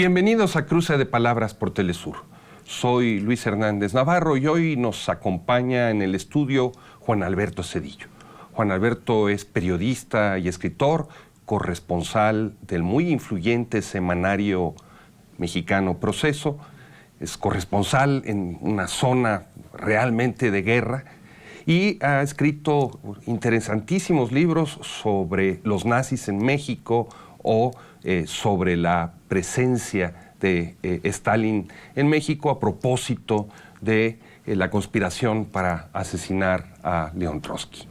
Bienvenidos a Cruce de Palabras por Telesur. Soy Luis Hernández Navarro y hoy nos acompaña en el estudio Juan Alberto Cedillo. Juan Alberto es periodista y escritor, corresponsal del muy influyente semanario mexicano Proceso, es corresponsal en una zona realmente de guerra y ha escrito interesantísimos libros sobre los nazis en México o sobre la presencia de Stalin en México a propósito de la conspiración para asesinar a León Trotsky.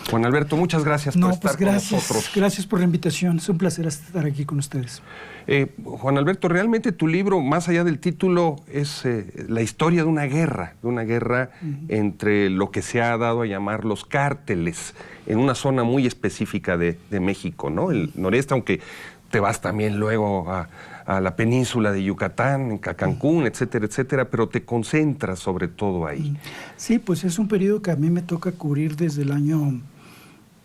Juan Alberto, muchas gracias por estar con nosotros. Gracias por la invitación, es un placer estar aquí con ustedes. Juan Alberto, realmente tu libro, más allá del título, es la historia de una guerra entre lo que se ha dado a llamar los cárteles, en una zona muy específica de México, ¿no? El noreste, aunque te vas también luego a la península de Yucatán, a Cancún, etcétera, etcétera, pero te concentras sobre todo ahí. Sí, pues es un periodo que a mí me toca cubrir desde el año,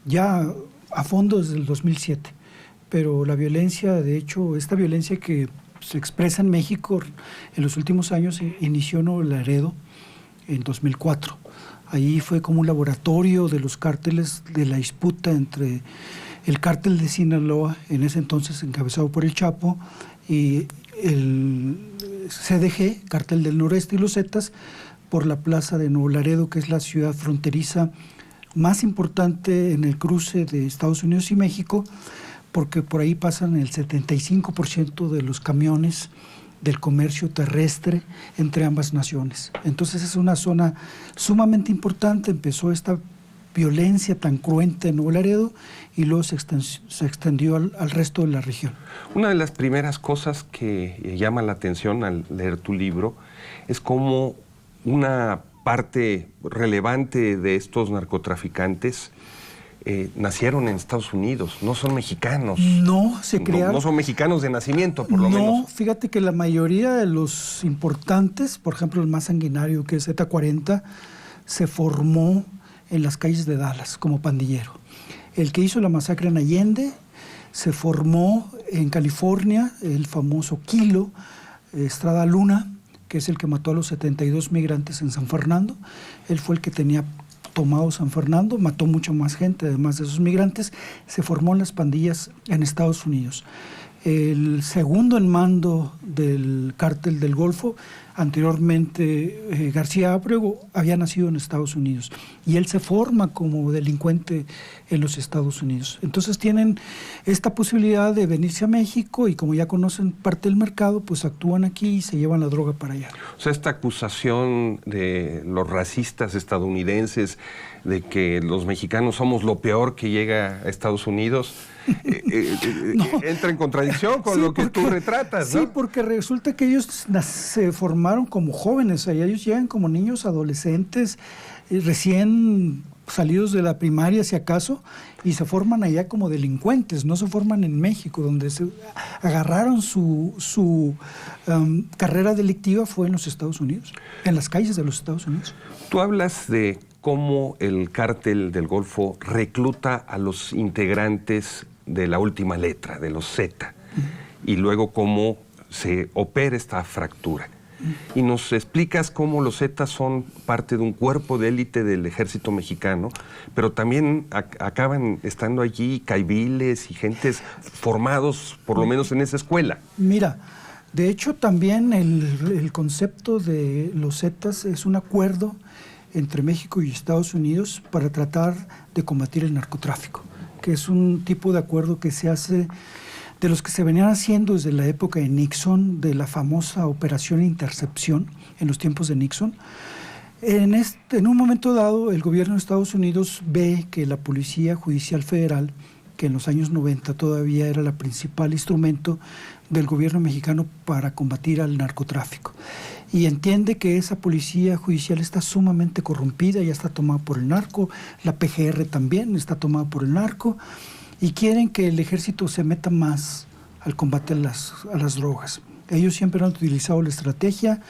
ya a fondo desde el 2007, pero la violencia, de hecho, esta violencia que se expresa en México en los últimos años inició en Laredo en 2004. Ahí fue como un laboratorio de los cárteles, de la disputa entre el cártel de Sinaloa, en ese entonces encabezado por el Chapo, y el CDG, Cártel del Noreste, y los Zetas, por la plaza de Nuevo Laredo, que es la ciudad fronteriza más importante en el cruce de Estados Unidos y México, porque por ahí pasan el 75% de los camiones del comercio terrestre entre ambas naciones. Entonces es una zona sumamente importante. Empezó esta violencia tan cruenta en Nuevo Laredo y luego se extendió al resto de la región. Una de las primeras cosas que llama la atención al leer tu libro es cómo una parte relevante de estos narcotraficantes nacieron en Estados Unidos, no son mexicanos. No, se crearon. No son mexicanos de nacimiento, por lo menos. No, fíjate que la mayoría de los importantes, por ejemplo el más sanguinario, que es Z40, se formó en las calles de Dallas como pandillero. El que hizo la masacre en Allende se formó en California, el famoso Kilo Estrada Luna, que es el que mató a los 72 migrantes en San Fernando. Él fue el que tenía tomado San Fernando, mató mucha más gente, además de esos migrantes. Se formó en las pandillas en Estados Unidos. El segundo en mando del cártel del Golfo, anteriormente García Ábrego, había nacido en Estados Unidos y él se forma como delincuente en los Estados Unidos. Entonces tienen esta posibilidad de venirse a México y como ya conocen parte del mercado, pues actúan aquí y se llevan la droga para allá. O sea, esta acusación de los racistas estadounidenses de que los mexicanos somos lo peor que llega a Estados Unidos, no, entra en contradicción con lo que tú retratas, ¿no? Sí, porque resulta que ellos se formaron como jóvenes, allá ellos llegan como niños, adolescentes, recién salidos de la primaria, si acaso, y se forman allá como delincuentes, no se forman en México, donde se agarraron su carrera delictiva fue en los Estados Unidos, en las calles de los Estados Unidos. Tú hablas de cómo el cártel del Golfo recluta a los integrantes de la última letra, de los Z, y luego cómo se opera esta fractura. Y nos explicas cómo los Zetas son parte de un cuerpo de élite del ejército mexicano, pero también acaban estando allí caiviles y gentes formados, por lo menos en esa escuela. Mira, de hecho también el concepto de los Zetas es un acuerdo entre México y Estados Unidos para tratar de combatir el narcotráfico, que es un tipo de acuerdo que se hace de los que se venían haciendo desde la época de Nixon, de la famosa Operación Intercepción en los tiempos de Nixon. En un momento dado, el gobierno de Estados Unidos ve que la Policía Judicial Federal, que en los años 90 todavía era la principal instrumento del gobierno mexicano para combatir al narcotráfico, y entiende que esa policía judicial está sumamente corrompida, ya está tomada por el narco, la PGR también está tomada por el narco, y quieren que el ejército se meta más al combate a las drogas. Ellos siempre han utilizado la estrategia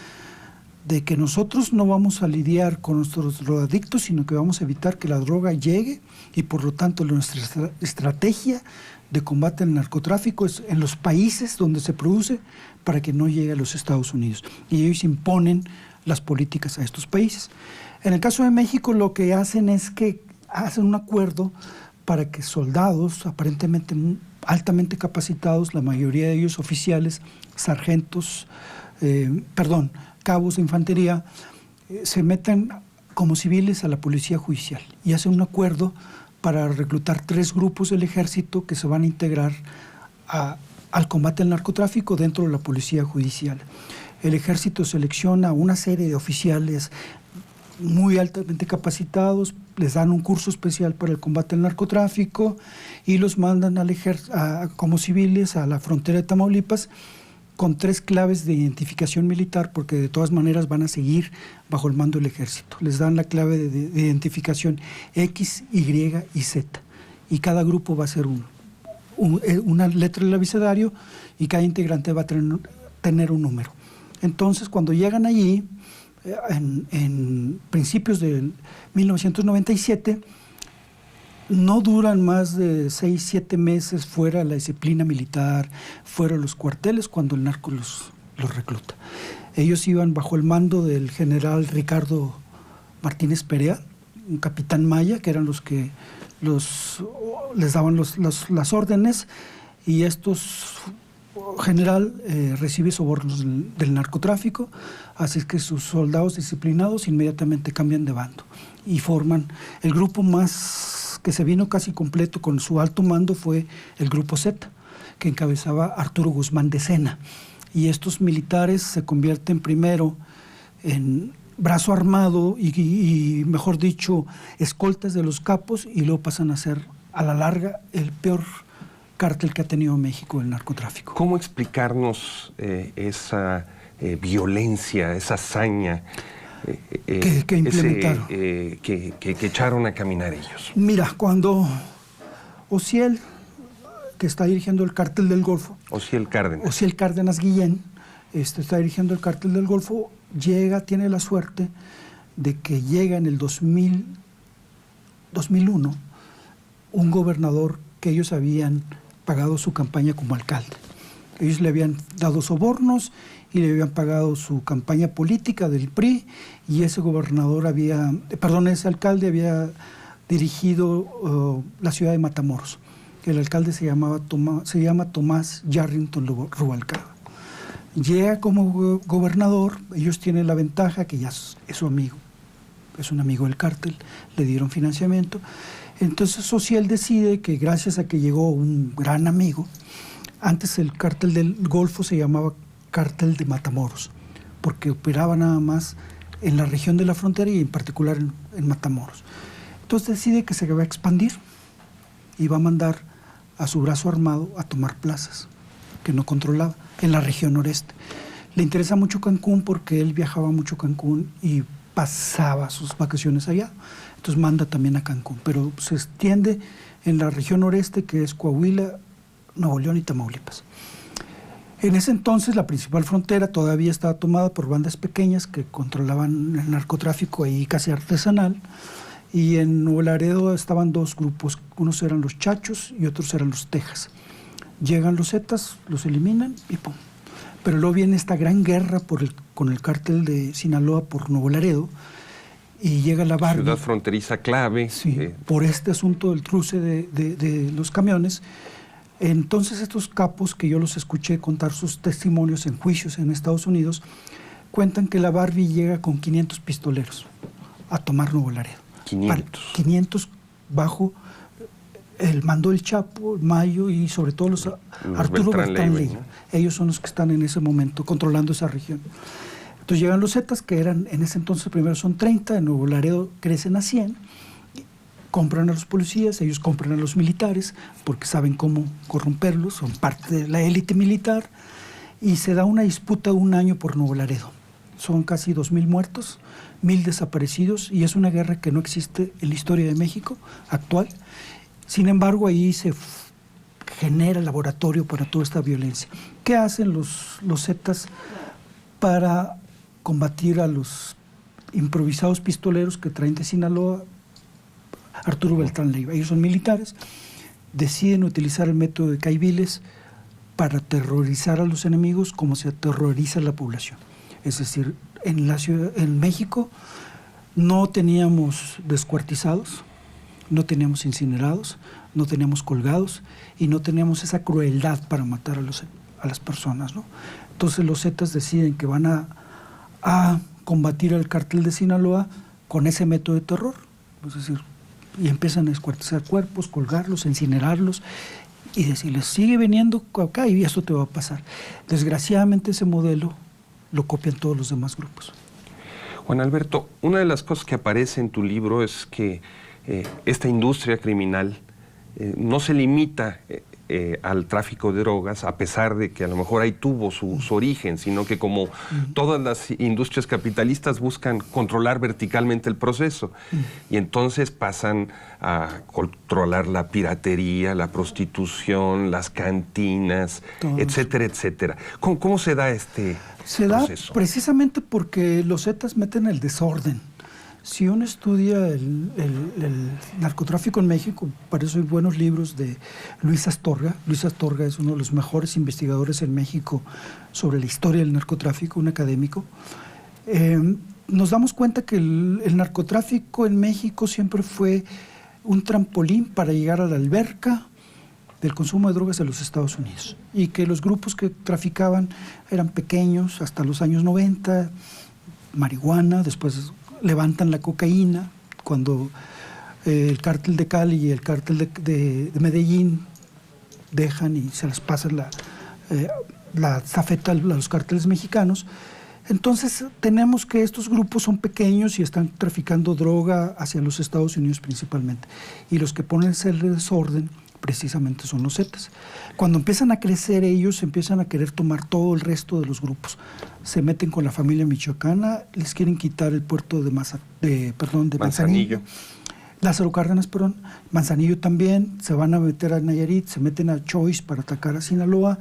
de que nosotros no vamos a lidiar con nuestros drogadictos, sino que vamos a evitar que la droga llegue, y por lo tanto nuestra estrategia de combate al narcotráfico es en los países donde se produce para que no llegue a los Estados Unidos. Y ellos imponen las políticas a estos países. En el caso de México, lo que hacen es que hacen un acuerdo para que soldados aparentemente altamente capacitados, la mayoría de ellos oficiales, sargentos, cabos de infantería, se metan como civiles a la policía judicial y hacen un acuerdo para reclutar 3 grupos del ejército que se van a integrar al combate al narcotráfico dentro de la policía judicial. El ejército selecciona una serie de oficiales muy altamente capacitados, les dan un curso especial para el combate al narcotráfico y los mandan como civiles a la frontera de Tamaulipas con 3 claves de identificación militar, porque de todas maneras van a seguir bajo el mando del ejército. Les dan la clave de identificación X, Y y Z. Y cada grupo va a ser una letra del abecedario y cada integrante va a tener un número. Entonces, cuando llegan allí, en principios de 1997, no duran más de 6, 7 meses fuera de la disciplina militar, fuera de los cuarteles, cuando el narco los recluta. Ellos iban bajo el mando del general Ricardo Martínez Perea, un capitán maya, que eran los que les daban las órdenes, y general recibe sobornos del narcotráfico, así es que sus soldados disciplinados inmediatamente cambian de bando y forman el grupo más que se vino casi completo con su alto mando. Fue el Grupo Z, que encabezaba Arturo Guzmán de Sena, y estos militares se convierten primero en brazo armado y mejor dicho, escoltas de los capos, y luego pasan a ser a la larga el peor cártel que ha tenido México, el narcotráfico. ¿Cómo explicarnos esa violencia, esa hazaña que implementaron? Que echaron a caminar ellos. Mira, cuando Osiel, que está dirigiendo el cártel del Golfo, Osiel Cárdenas Guillén, está dirigiendo el cártel del Golfo, tiene la suerte de que llega en el 2001 un gobernador que ellos habían pagado su campaña como alcalde. Ellos le habían dado sobornos y le habían pagado su campaña política del PRI, y ese ese alcalde había dirigido la ciudad de Matamoros. El alcalde se llama Tomás Yarrington Rubalcaba. Llega como gobernador, ellos tienen la ventaja que ya es su amigo, es un amigo del cártel, le dieron financiamiento. Entonces Social decide que gracias a que llegó un gran amigo, antes el cártel del Golfo se llamaba Cártel de Matamoros, porque operaba nada más en la región de la frontera y en particular en Matamoros. Entonces decide que se va a expandir y va a mandar a su brazo armado a tomar plazas que no controlaba en la región noreste. Le interesa mucho Cancún porque él viajaba mucho a Cancún y pasaba sus vacaciones allá. Entonces manda también a Cancún, pero se extiende en la región noreste, que es Coahuila, Nuevo León y Tamaulipas. En ese entonces la principal frontera todavía estaba tomada por bandas pequeñas que controlaban el narcotráfico ahí casi artesanal, y en Nuevo Laredo estaban 2 grupos, unos eran los Chachos y otros eran los Tejas. Llegan los Zetas, los eliminan y ¡pum! Pero luego viene esta gran guerra con el cártel de Sinaloa por Nuevo Laredo, y llega la Barbie. Ciudad fronteriza clave. Sí, por este asunto del cruce de los camiones. Entonces estos capos, que yo los escuché contar sus testimonios en juicios en Estados Unidos, cuentan que la Barbie llega con 500 pistoleros a tomar Nuevo Laredo. 500 bajo el mando del Chapo, Mayo y sobre todo los Arturo Beltrán Leiva, ¿no? Ellos son los que están en ese momento controlando esa región. Entonces llegan los Zetas, que eran en ese entonces primero son 30, en Nuevo Laredo crecen a 100, compran a los policías, ellos compran a los militares porque saben cómo corromperlos, son parte de la élite militar, y se da una disputa de 1 año por Nuevo Laredo. Son casi 2,000 muertos, 1,000 desaparecidos, y es una guerra que no existe en la historia de México actual. Sin embargo, ahí se genera el laboratorio para toda esta violencia. ¿Qué hacen los Zetas para combatir a los improvisados pistoleros que traen de Sinaloa Arturo Beltrán Leiva. Ellos son militares, deciden utilizar el método de caiviles para aterrorizar a los enemigos como se aterroriza a la población. Es decir, en México no teníamos descuartizados, no teníamos incinerados, no teníamos colgados y no teníamos esa crueldad para matar a las personas, ¿no? Entonces los Zetas deciden que van a combatir al cártel de Sinaloa con ese método de terror, es decir, y empiezan a descuartizar cuerpos, colgarlos, incinerarlos y decirles, sigue viniendo acá y esto te va a pasar. Desgraciadamente ese modelo lo copian todos los demás grupos. Juan Alberto, una de las cosas que aparece en tu libro es que esta industria criminal no se limita al tráfico de drogas, a pesar de que a lo mejor ahí tuvo su origen, sino que como todas las industrias capitalistas buscan controlar verticalmente el proceso y entonces pasan a controlar la piratería, la prostitución, las cantinas, etcétera, etcétera. ¿Cómo se da este proceso? Se da precisamente porque los Zetas meten el desorden. Si uno estudia el narcotráfico en México, para eso hay buenos libros de Luis Astorga. Luis Astorga es uno de los mejores investigadores en México sobre la historia del narcotráfico, un académico. Nos damos cuenta que el narcotráfico en México siempre fue un trampolín para llegar a la alberca del consumo de drogas de los Estados Unidos, y que los grupos que traficaban eran pequeños hasta los años 90, marihuana, después levantan la cocaína, cuando el cártel de Cali y el cártel de Medellín dejan y se les pasa la zafeta a los cárteles mexicanos. Entonces tenemos que estos grupos son pequeños y están traficando droga hacia los Estados Unidos principalmente, y los que ponen el desorden precisamente son los Zetas. Cuando empiezan a crecer ellos, empiezan a querer tomar todo el resto de los grupos. Se meten con la familia michoacana, les quieren quitar el puerto de Manzanillo. Lázaro Cárdenas, Manzanillo también, se van a meter a Nayarit, se meten a Choice para atacar a Sinaloa,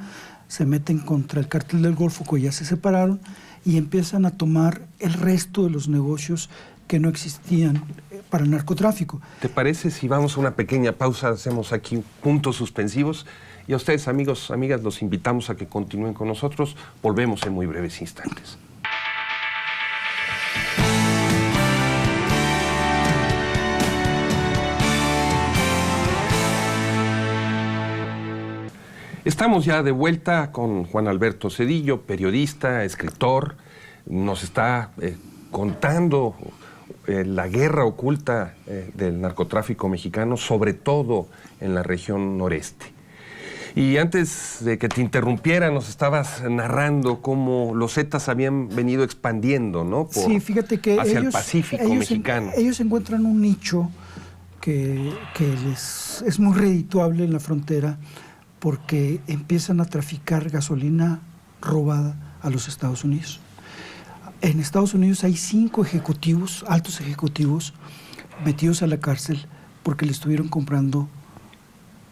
se meten contra el cártel del Golfo, que ya se separaron, y empiezan a tomar el resto de los negocios que no existían para el narcotráfico. ¿Te parece si vamos a una pequeña pausa, hacemos aquí puntos suspensivos? Y a ustedes, amigos, amigas, los invitamos a que continúen con nosotros. Volvemos en muy breves instantes. Estamos ya de vuelta con Juan Alberto Zedillo, periodista, escritor. Nos está contando la guerra oculta del narcotráfico mexicano, sobre todo en la región noreste. Y antes de que te interrumpiera, nos estabas narrando cómo los Zetas habían venido expandiendo, ¿no? Sí, fíjate que hacia el Pacífico mexicano. Ellos encuentran un nicho que es muy redituable en la frontera, porque empiezan a traficar gasolina robada a los Estados Unidos. En Estados Unidos hay 5 ejecutivos, altos ejecutivos, metidos a la cárcel porque le estuvieron comprando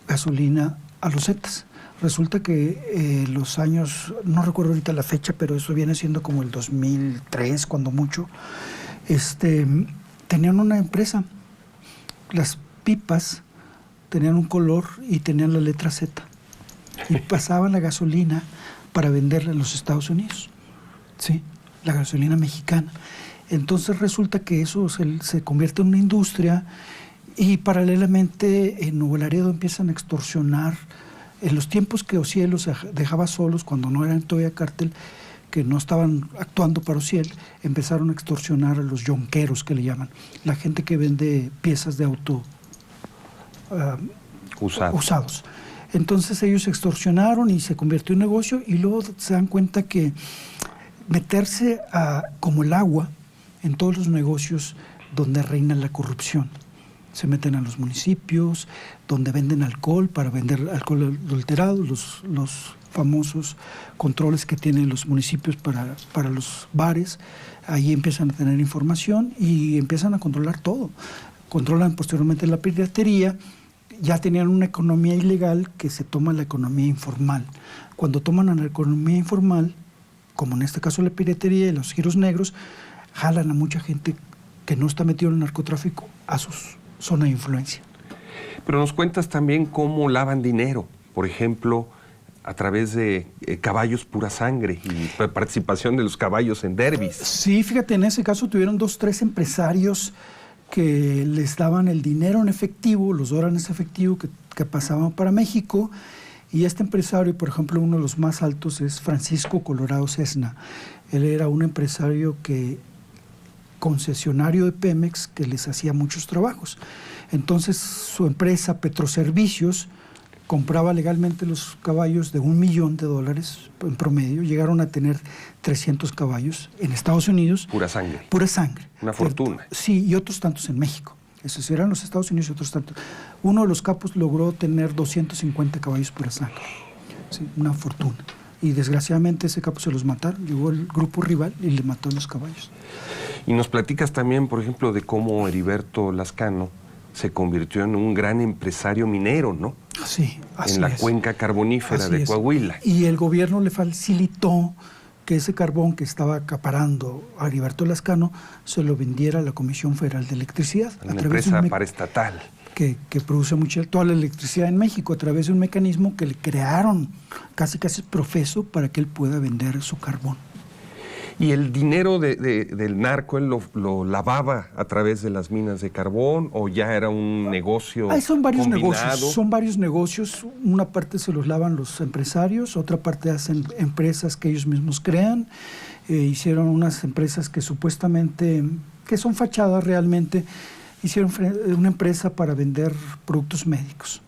gasolina a los Zetas. Resulta que los años, no recuerdo ahorita la fecha, pero eso viene siendo como el 2003, cuando mucho, tenían una empresa. Las pipas tenían un color y tenían la letra Z. Y pasaban la gasolina para venderla en los Estados Unidos. ¿Sí? La gasolina mexicana. Entonces resulta que eso se convierte en una industria, y paralelamente en Nuevo Laredo empiezan a extorsionar. En los tiempos que Ociel los dejaba solos, cuando no eran todavía cártel, que no estaban actuando para Ociel, empezaron a extorsionar a los yonqueros, que le llaman, la gente que vende piezas de auto usados. Entonces ellos extorsionaron y se convirtió en negocio, y luego se dan cuenta que meterse como el agua en todos los negocios donde reina la corrupción. Se meten a los municipios, donde venden alcohol, para vender alcohol adulterado, los famosos controles que tienen los municipios para los bares. Ahí empiezan a tener información y empiezan a controlar todo. Controlan posteriormente la piratería. Ya tenían una economía ilegal que se toma la economía informal. Cuando toman a la economía informal, como en este caso la piratería y los giros negros, jalan a mucha gente que no está metido en el narcotráfico a su zona de influencia. Pero nos cuentas también cómo lavan dinero, por ejemplo, a través de caballos pura sangre y participación de los caballos en derbis. Sí, fíjate, en ese caso tuvieron 2, 3 empresarios que les daban el dinero en efectivo, los dólares en efectivo que pasaban para México. Y este empresario, por ejemplo, uno de los más altos es Francisco Colorado Cesna. Él era un empresario concesionario de Pemex, que les hacía muchos trabajos. Entonces su empresa Petroservicios compraba legalmente los caballos de $1 millón en promedio. Llegaron a tener 300 caballos en Estados Unidos. Pura sangre. Pura sangre. Una fortuna. Sí, y otros tantos en México. Esos eran los Estados Unidos y otros tantos. Uno de los capos logró tener 250 caballos pura sangre. Sí, una fortuna. Y desgraciadamente ese capo se los mataron. Llegó el grupo rival y le mató los caballos. Y nos platicas también, por ejemplo, de cómo Heriberto Lascano se convirtió en un gran empresario minero, ¿no? Sí, así en la es. Cuenca carbonífera Así de es. Coahuila. Y el gobierno le facilitó que ese carbón que estaba acaparando a Heriberto Lascano se lo vendiera a la Comisión Federal de Electricidad. Una empresa paraestatal. Que produce toda la electricidad en México a través de un mecanismo que le crearon casi profeso para que él pueda vender su carbón. ¿Y el dinero del narco él lo lavaba a través de las minas de carbón o ya era un negocio Son varios combinado? negocios, son varios negocios. Una parte se los lavan los empresarios, otra parte hacen empresas que ellos mismos crean. Hicieron unas empresas que supuestamente, que son fachadas realmente. Hicieron una empresa para vender productos médicos,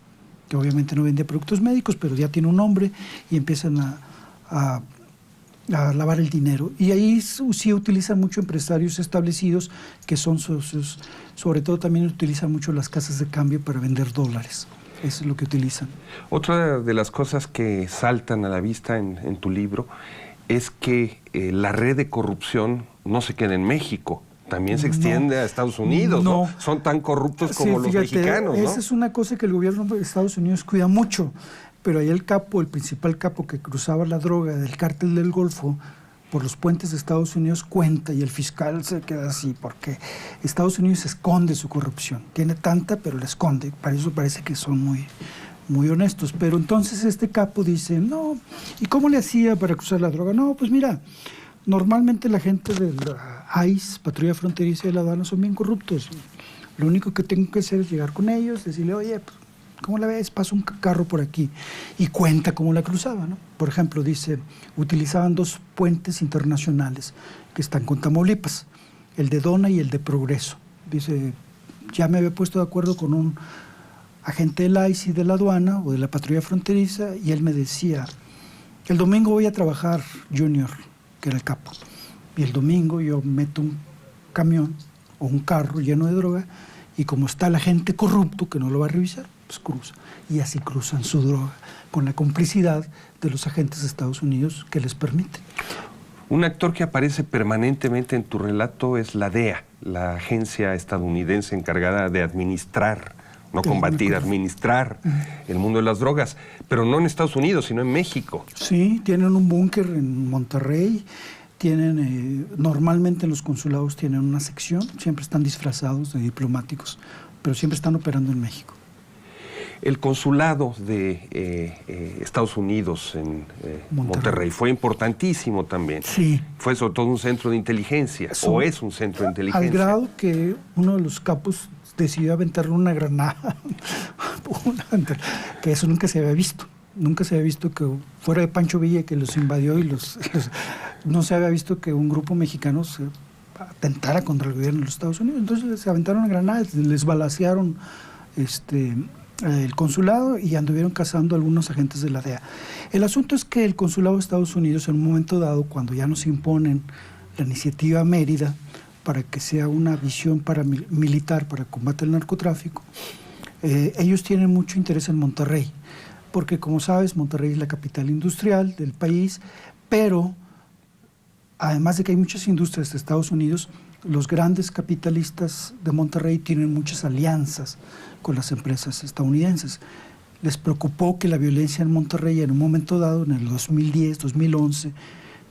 que obviamente no vende productos médicos, pero ya tiene un nombre y empiezan a lavar el dinero. Y ahí sí utilizan mucho empresarios establecidos que son socios. Sobre todo también utilizan mucho las casas de cambio para vender dólares. Eso es lo que utilizan. Otra de las cosas que saltan a la vista en tu libro es que la red de corrupción no se queda en México. También se extiende a Estados Unidos, ¿no? Son tan corruptos como los mexicanos, ¿no? Esa es una cosa que el gobierno de Estados Unidos cuida mucho. Pero ahí el principal capo que cruzaba la droga del cártel del Golfo por los puentes de Estados Unidos cuenta, y el fiscal se queda así, porque Estados Unidos esconde su corrupción. Tiene tanta, pero la esconde. Para eso parece que son muy honestos. Pero entonces este capo dice, no, ¿y cómo le hacía para cruzar la droga? No, pues mira, normalmente la gente de la ICE, Patrulla Fronteriza de la Aduana, son bien corruptos. Lo único que tengo que hacer es llegar con ellos, decirle, oye, pues, ¿cómo la ves? Pasa un carro por aquí. Y cuenta cómo la cruzaba, ¿no? Por ejemplo, dice, utilizaban 2 puentes internacionales que están con Tamaulipas, el de Dona y el de Progreso. Dice, ya me había puesto de acuerdo con un agente del ICE y de la aduana o de la patrulla fronteriza, y él me decía, el domingo voy a trabajar, Junior, que era el capo. Y el domingo yo meto un camión o un carro lleno de droga, y como está la gente corrupto que no lo va a revisar, pues cruza. Y así cruzan su droga, con la complicidad de los agentes de Estados Unidos que les permiten. Un actor que aparece permanentemente en tu relato es la DEA, la agencia estadounidense encargada de administrar, no combatir, administrar el mundo de las drogas, pero no en Estados Unidos, sino en México. Sí, tienen un búnker en Monterrey. Normalmente en los consulados tienen una sección, siempre están disfrazados de diplomáticos, pero siempre están operando en México. El consulado de Estados Unidos en Monterrey fue importantísimo también. Sí. Fue sobre todo un centro de inteligencia, o es un centro de inteligencia. Al grado que uno de los capos decidió aventarle una granada, que eso nunca se había visto. Nunca se había visto que, fuera de Pancho Villa, que los invadió, no se había visto que un grupo mexicano se atentara contra el gobierno de los Estados Unidos. Entonces se aventaron granadas, les balacearon el consulado y anduvieron cazando a algunos agentes de la DEA. El asunto es que el consulado de Estados Unidos, en un momento dado, cuando ya nos imponen la iniciativa Mérida para que sea una visión militar para combate al narcotráfico, ellos tienen mucho interés en Monterrey, porque como sabes, Monterrey es la capital industrial del país, pero además de que hay muchas industrias de Estados Unidos, los grandes capitalistas de Monterrey tienen muchas alianzas con las empresas estadounidenses. Les preocupó que la violencia en Monterrey en un momento dado, en el 2010, 2011,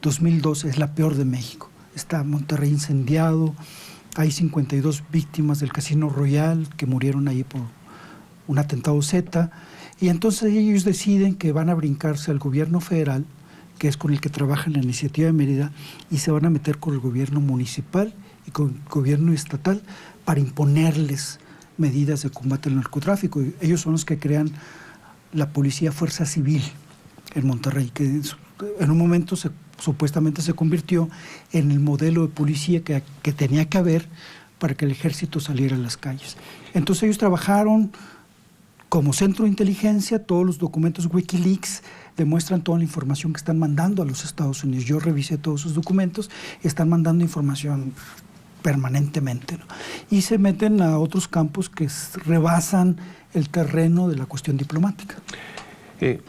2012 es la peor de México. Está Monterrey incendiado, hay 52 víctimas del Casino Royal que murieron ahí por un atentado Z, y entonces ellos deciden que van a brincarse al gobierno federal, que es con el que trabaja en la iniciativa de Mérida, y se van a meter con el gobierno municipal y con el gobierno estatal para imponerles medidas de combate al narcotráfico. Ellos son los que crean la Policía Fuerza Civil en Monterrey, que en un momento supuestamente se convirtió en el modelo de policía que tenía que haber para que el ejército saliera a las calles. Entonces ellos trabajaron como centro de inteligencia, todos los documentos Wikileaks demuestran toda la información que están mandando a los Estados Unidos. Yo revisé todos esos documentos y están mandando información permanentemente, ¿no? Y se meten a otros campos que rebasan el terreno de la cuestión diplomática.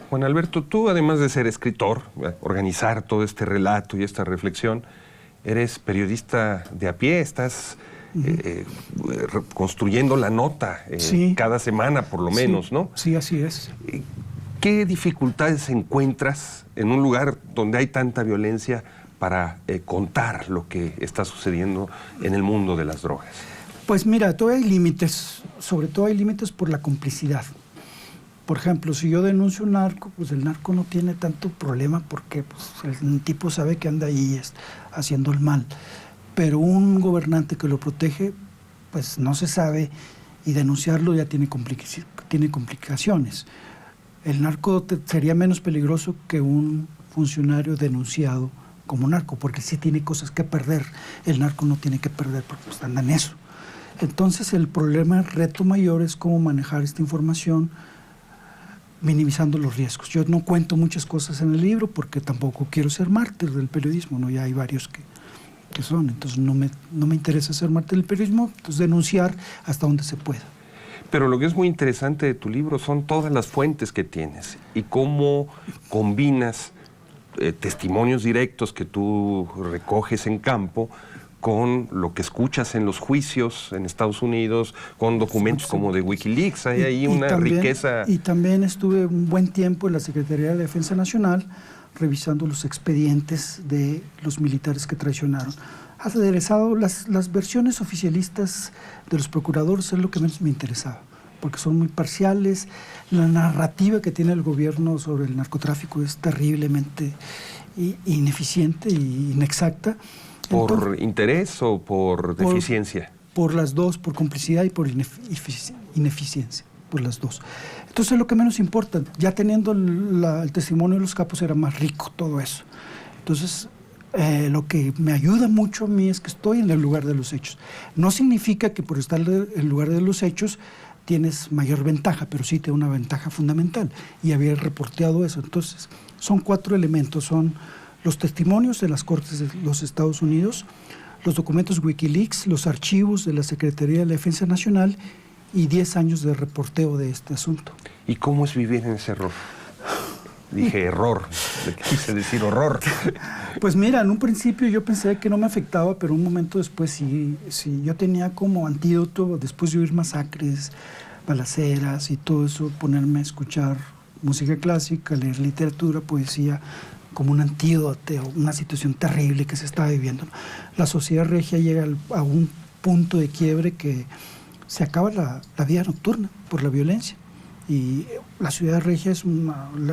Juan Alberto, tú además de ser escritor, organizar todo este relato y esta reflexión, eres periodista de a pie, estás construyendo la nota sí, cada semana por lo menos, ¿no? Sí, así es. ¿Qué dificultades encuentras en un lugar donde hay tanta violencia para contar lo que está sucediendo en el mundo de las drogas? Pues mira, todavía hay límites, sobre todo hay límites por la complicidad. Por ejemplo, si yo denuncio un narco, pues el narco no tiene tanto problema porque pues, el tipo sabe que anda ahí haciendo el mal. Pero un gobernante que lo protege, pues no se sabe, y denunciarlo ya tiene complicaciones. El narco sería menos peligroso que un funcionario denunciado como narco, porque sí tiene cosas que perder. El narco no tiene que perder porque pues, anda en eso. Entonces el problema, el reto mayor es cómo manejar esta información minimizando los riesgos. Yo no cuento muchas cosas en el libro porque tampoco quiero ser mártir del periodismo, ¿no? Ya hay varios que son, entonces no me interesa ser mártir del periodismo, entonces denunciar hasta donde se pueda. Pero lo que es muy interesante de tu libro son todas las fuentes que tienes y cómo combinas testimonios directos que tú recoges en campo con lo que escuchas en los juicios en Estados Unidos, con documentos como de Wikileaks. Hay ahí una riqueza. Y también estuve un buen tiempo en la Secretaría de Defensa Nacional revisando los expedientes de los militares que traicionaron. Has aderezado las versiones oficialistas de los procuradores, es lo que menos me interesaba, porque son muy parciales. La narrativa que tiene el gobierno sobre el narcotráfico es terriblemente ineficiente e inexacta. ¿Por Entonces, interés o por deficiencia? Por las dos, por complicidad y por ineficiencia, por las dos. Entonces lo que menos importa, ya teniendo el testimonio de los capos era más rico todo eso. Entonces lo que me ayuda mucho a mí es que estoy en el lugar de los hechos. No significa que por estar en el lugar de los hechos tienes mayor ventaja, pero sí te da una ventaja fundamental. Y había reporteado eso. Entonces son 4 elementos, son los testimonios de las Cortes de los Estados Unidos, los documentos Wikileaks, los archivos de la Secretaría de la Defensa Nacional y 10 años de reporteo de este asunto. ¿Y cómo es vivir en ese error? Dije error, quise decir horror. Pues mira, en un principio yo pensé que no me afectaba, pero un momento después sí yo tenía como antídoto, después de oír masacres, balaceras y todo eso, ponerme a escuchar música clásica, leer literatura, poesía, como un antídoto, una situación terrible que se estaba viviendo. La sociedad regia llega a un punto de quiebre que se acaba la vida nocturna por la violencia. Y la ciudad regia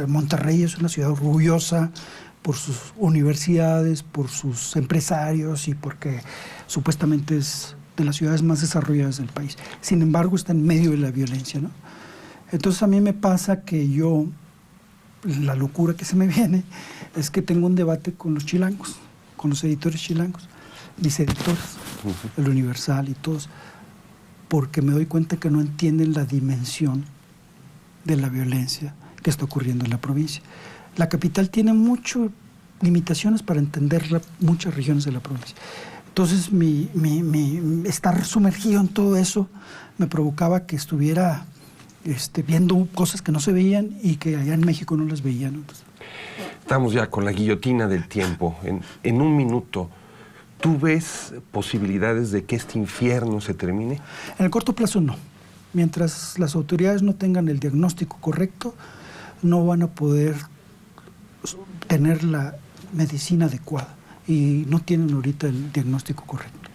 Monterrey es una ciudad orgullosa por sus universidades, por sus empresarios y porque supuestamente es de las ciudades más desarrolladas del país. Sin embargo, está en medio de la violencia, ¿no? Entonces a mí me pasa que la locura que se me viene es que tengo un debate con los chilangos, con los editores chilangos, mis editores, el Universal y todos, porque me doy cuenta que no entienden la dimensión de la violencia que está ocurriendo en la provincia. La capital tiene muchas limitaciones para entender muchas regiones de la provincia. Entonces, estar sumergido en todo eso me provocaba que estuviera viendo cosas que no se veían y que allá en México no las veían. Entonces, estamos ya con la guillotina del tiempo. En un minuto, ¿tú ves posibilidades de que este infierno se termine? En el corto plazo no. Mientras las autoridades no tengan el diagnóstico correcto, no van a poder tener medicina adecuada y no tienen ahorita el diagnóstico correcto.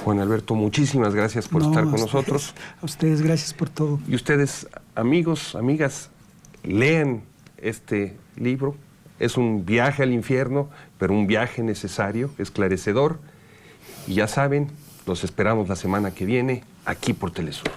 Juan Alberto, muchísimas gracias por estar con nosotros. A ustedes, gracias por todo. Y ustedes, amigos, amigas, lean este libro. Es un viaje al infierno, pero un viaje necesario, esclarecedor. Y ya saben, los esperamos la semana que viene aquí por Telesur.